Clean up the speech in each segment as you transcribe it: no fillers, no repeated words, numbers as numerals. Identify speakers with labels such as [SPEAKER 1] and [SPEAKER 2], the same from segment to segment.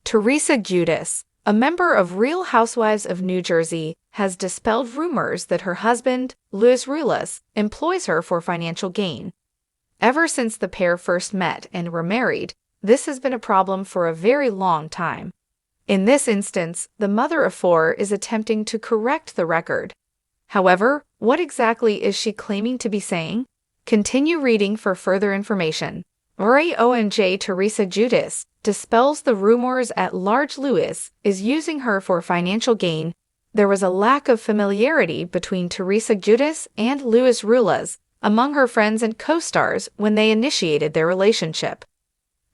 [SPEAKER 1] Teresa Giudice, a member of Real Housewives of New Jersey, has dispelled rumors that her husband, Louie Rulez, employs her for financial gain. Ever since the pair first met and were married, this has been a problem for a very long time. In this instance, the mother of four is attempting to correct the record. However, what exactly is she claiming to be saying? Continue reading for further information. Teresa Giudice dispels the rumors at large. Louie is using her for financial gain. There was a lack of familiarity between Teresa Giudice and Louie Rulez among her friends and co-stars when they initiated their relationship.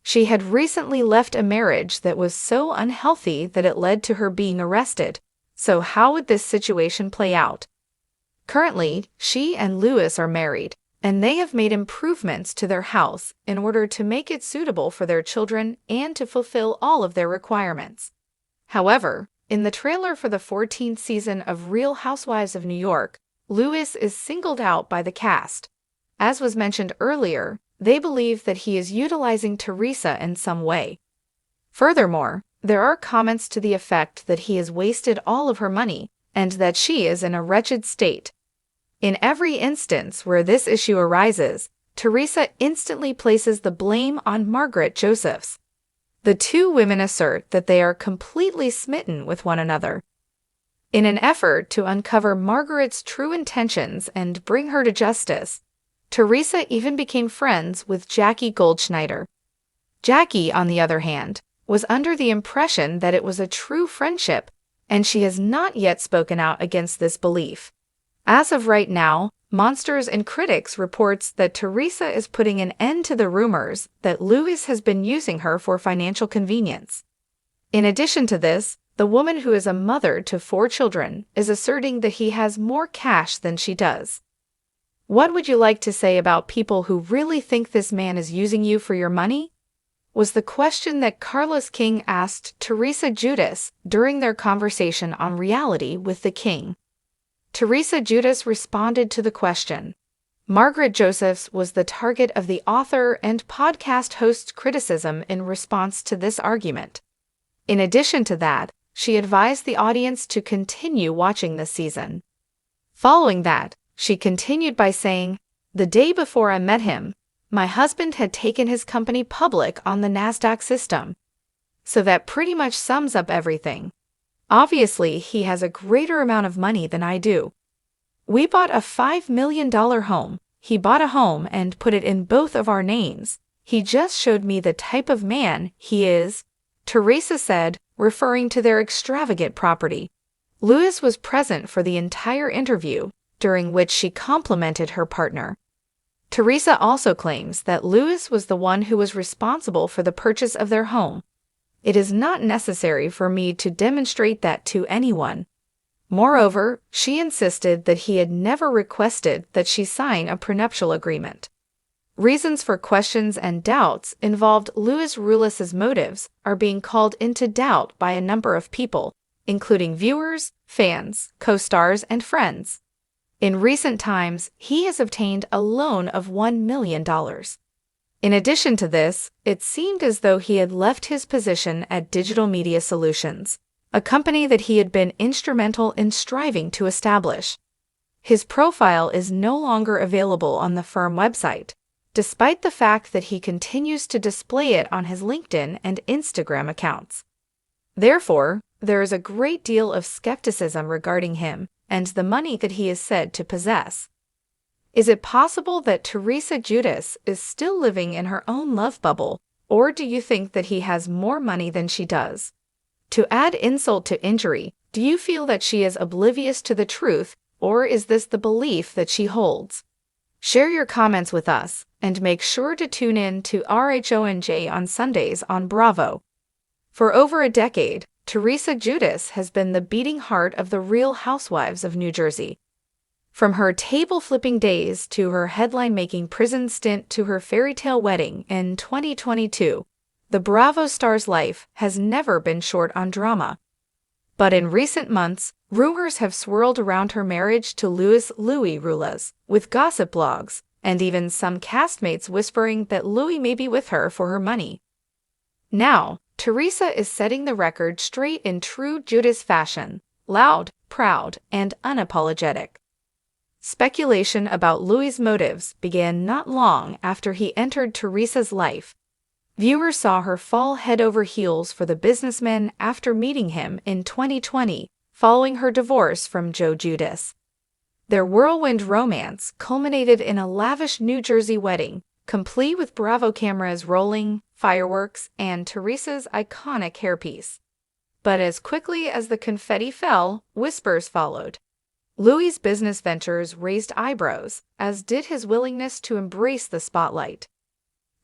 [SPEAKER 1] She had recently left a marriage that was so unhealthy that it led to her being arrested. So how would this situation play out? Currently, she and Louie are married, and they have made improvements to their house in order to make it suitable for their children and to fulfill all of their requirements. However, in the trailer for the 14th season of Real Housewives of New York, Louie is singled out by the cast. As was mentioned earlier, they believe that he is utilizing Teresa in some way. Furthermore, there are comments to the effect that he has wasted all of her money and that she is in a wretched state. In every instance where this issue arises, Teresa instantly places the blame on Margaret Josephs. The two women assert that they are completely smitten with one another. In an effort to uncover Margaret's true intentions and bring her to justice, Teresa even became friends with Jackie Goldschneider. Jackie, on the other hand, was under the impression that it was a true friendship, and she has not yet spoken out against this belief. As of right now, Monsters and Critics reports that Teresa is putting an end to the rumors that Louie has been using her for financial convenience. In addition to this, the woman who is a mother to 4 children is asserting that he has more cash than she does. What would you like to say about people who really think this man is using you for your money? Was the question that Carlos King asked Teresa Giudice during their conversation on Reality with the King. Teresa Giudice responded to the question. Margaret Josephs was the target of the author and podcast host's criticism in response to this argument. In addition to that, she advised the audience to continue watching this season. Following that, she continued by saying, "The day before I met him, my husband had taken his company public on the NASDAQ system. So that pretty much sums up everything. Obviously, he has a greater amount of money than I do. We bought a $5 million home. He bought a home and put it in both of our names. He just showed me the type of man he is," Teresa said, referring to their extravagant property. Louie was present for the entire interview, during which she complimented her partner. Teresa also claims that Louie was the one who was responsible for the purchase of their home. "It is not necessary for me to demonstrate that to anyone." Moreover, she insisted that he had never requested that she sign a prenuptial agreement. Reasons for questions and doubts involved Louie Rulez's motives are being called into doubt by a number of people, including viewers, fans, co-stars, and friends. In recent times, he has obtained a loan of $1 million. In addition to this, it seemed as though he had left his position at Digital Media Solutions, a company that he had been instrumental in striving to establish. His profile is no longer available on the firm website, despite the fact that he continues to display it on his LinkedIn and Instagram accounts. Therefore, there is a great deal of skepticism regarding him and the money that he is said to possess. Is it possible that Teresa Giudice is still living in her own love bubble, or do you think that he has more money than she does? To add insult to injury, do you feel that she is oblivious to the truth, or is this the belief that she holds? Share your comments with us, and make sure to tune in to RHONJ on Sundays on Bravo. For over a decade, Teresa Giudice has been the beating heart of the Real Housewives of New Jersey. From her table-flipping days to her headline-making prison stint to her fairy tale wedding in 2022, the Bravo star's life has never been short on drama. But in recent months, rumors have swirled around her marriage to Louie Rulez, with gossip blogs, and even some castmates whispering that Louie may be with her for her money. Now, Teresa is setting the record straight in true Judas fashion, loud, proud, and unapologetic. Speculation about Louie's motives began not long after he entered Teresa's life. Viewers saw her fall head over heels for the businessman after meeting him in 2020, following her divorce from Joe Judas. Their whirlwind romance culminated in a lavish New Jersey wedding, complete with Bravo cameras rolling, fireworks, and Teresa's iconic hairpiece. But as quickly as the confetti fell, whispers followed. Louie's business ventures raised eyebrows, as did his willingness to embrace the spotlight.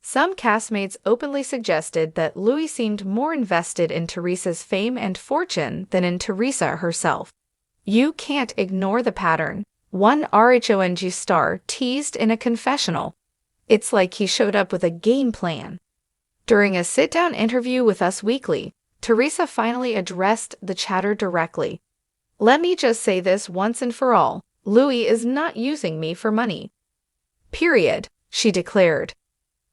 [SPEAKER 1] Some castmates openly suggested that Louie seemed more invested in Teresa's fame and fortune than in Teresa herself. "You can't ignore the pattern," one RHONG star teased in a confessional. "It's like he showed up with a game plan." During a sit-down interview with Us Weekly, Teresa finally addressed the chatter directly. "Let me just say this once and for all, Louie is not using me for money. Period," she declared.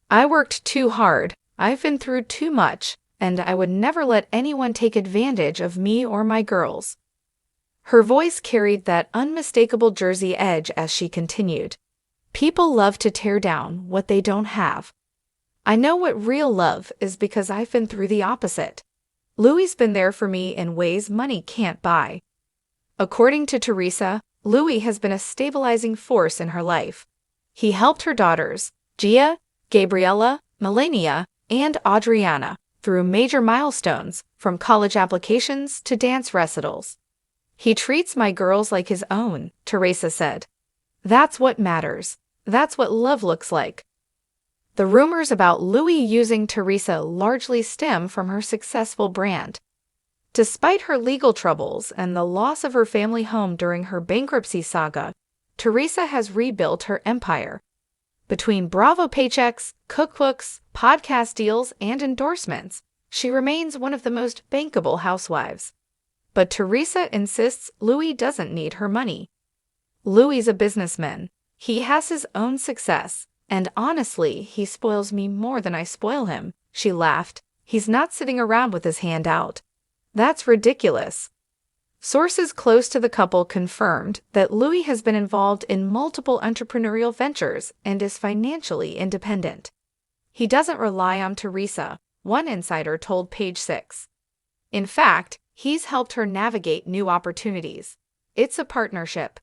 [SPEAKER 1] "I worked too hard, I've been through too much, and I would never let anyone take advantage of me or my girls." Her voice carried that unmistakable Jersey edge as she continued. "People love to tear down what they don't have. I know what real love is because I've been through the opposite. Louie's been there for me in ways money can't buy." According to Teresa, Louie has been a stabilizing force in her life. He helped her daughters, Gia, Gabriella, Melania, and Adriana, through major milestones, from college applications to dance recitals. "He treats my girls like his own," Teresa said. "That's what matters. That's what love looks like." The rumors about Louie using Teresa largely stem from her successful brand. Despite her legal troubles and the loss of her family home during her bankruptcy saga, Teresa has rebuilt her empire. Between Bravo paychecks, cookbooks, podcast deals, and endorsements, she remains one of the most bankable housewives. But Teresa insists Louie doesn't need her money. "Louie's a businessman. He has his own success, and honestly, he spoils me more than I spoil him," she laughed. "He's not sitting around with his hand out. That's ridiculous." Sources close to the couple confirmed that Louie has been involved in multiple entrepreneurial ventures and is financially independent. "He doesn't rely on Teresa," one insider told Page 6. "In fact, he's helped her navigate new opportunities. It's a partnership."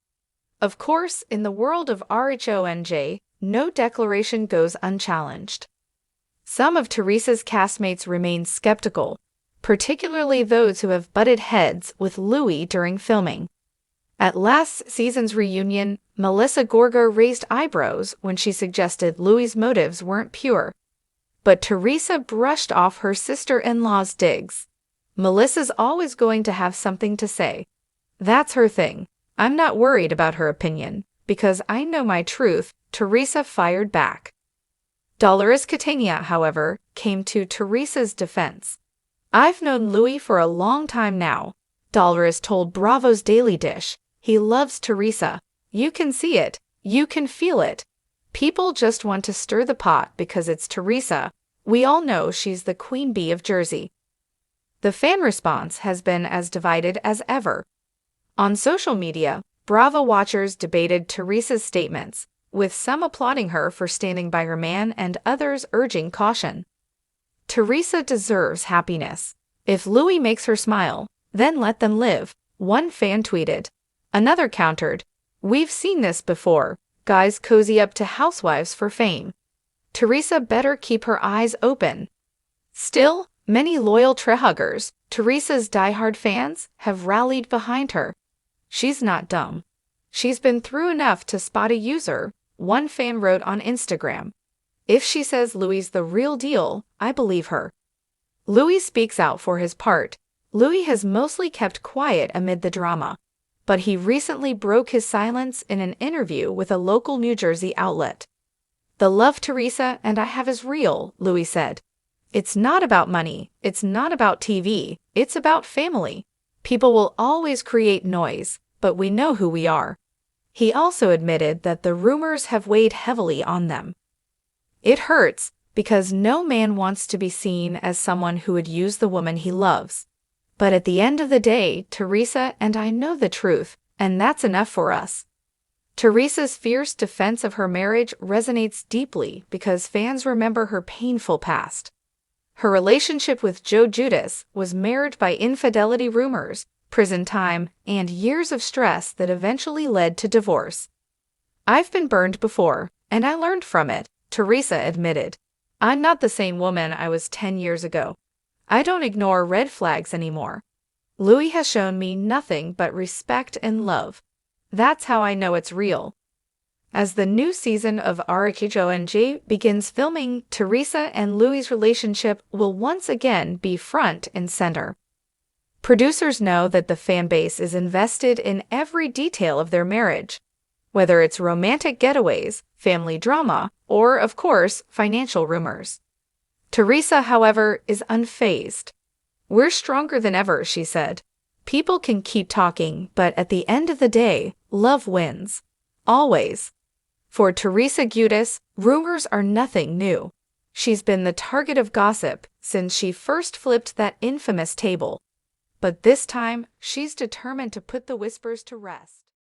[SPEAKER 1] Of course, in the world of RHONJ, no declaration goes unchallenged. Some of Teresa's castmates remain skeptical, particularly those who have butted heads with Louie during filming. At last season's reunion, Melissa Gorga raised eyebrows when she suggested Louie's motives weren't pure. But Teresa brushed off her sister-in-law's digs. "Melissa's always going to have something to say. That's her thing. I'm not worried about her opinion, because I know my truth," Teresa fired back. Dolores Catania, however, came to Teresa's defense. "I've known Louie for a long time now," Dolores told Bravo's Daily Dish. "He loves Teresa. You can see it. You can feel it. People just want to stir the pot because it's Teresa. We all know she's the queen bee of Jersey." The fan response has been as divided as ever. On social media, Bravo watchers debated Teresa's statements, with some applauding her for standing by her man and others urging caution. "Teresa deserves happiness. If Louie makes her smile, then let them live," one fan tweeted. Another countered, "We've seen this before. Guys cozy up to housewives for fame. Teresa better keep her eyes open." Still, many loyal Trehuggers, Teresa's diehard fans, have rallied behind her. "She's not dumb. She's been through enough to spot a user," one fan wrote on Instagram. "If she says Louie's the real deal, I believe her." Louie speaks out for his part. Louie has mostly kept quiet amid the drama, but he recently broke his silence in an interview with a local New Jersey outlet. "The love Teresa and I have is real," Louie said. "It's not about money, it's not about TV, it's about family. People will always create noise, but we know who we are." He also admitted that the rumors have weighed heavily on them. "It hurts, because no man wants to be seen as someone who would use the woman he loves. But at the end of the day, Teresa and I know the truth, and that's enough for us. Teresa's fierce defense of her marriage resonates deeply because fans remember her painful past. Her relationship with Joe Judas was marred by infidelity rumors, prison time, and years of stress that eventually led to divorce. "I've been burned before, and I learned from it," Teresa admitted. "I'm not the same woman I was 10 years ago. I don't ignore red flags anymore. Louie has shown me nothing but respect and love. That's how I know it's real." As the new season of RHONJ begins filming, Teresa and Louie's relationship will once again be front and center. Producers know that the fan base is invested in every detail of their marriage, whether it's romantic getaways, family drama, or, of course, financial rumors. Teresa, however, is unfazed. "We're stronger than ever," she said. "People can keep talking, but at the end of the day, love wins. Always." For Teresa Giudice, rumors are nothing new. She's been the target of gossip since she first flipped that infamous table. But this time, she's determined to put the whispers to rest.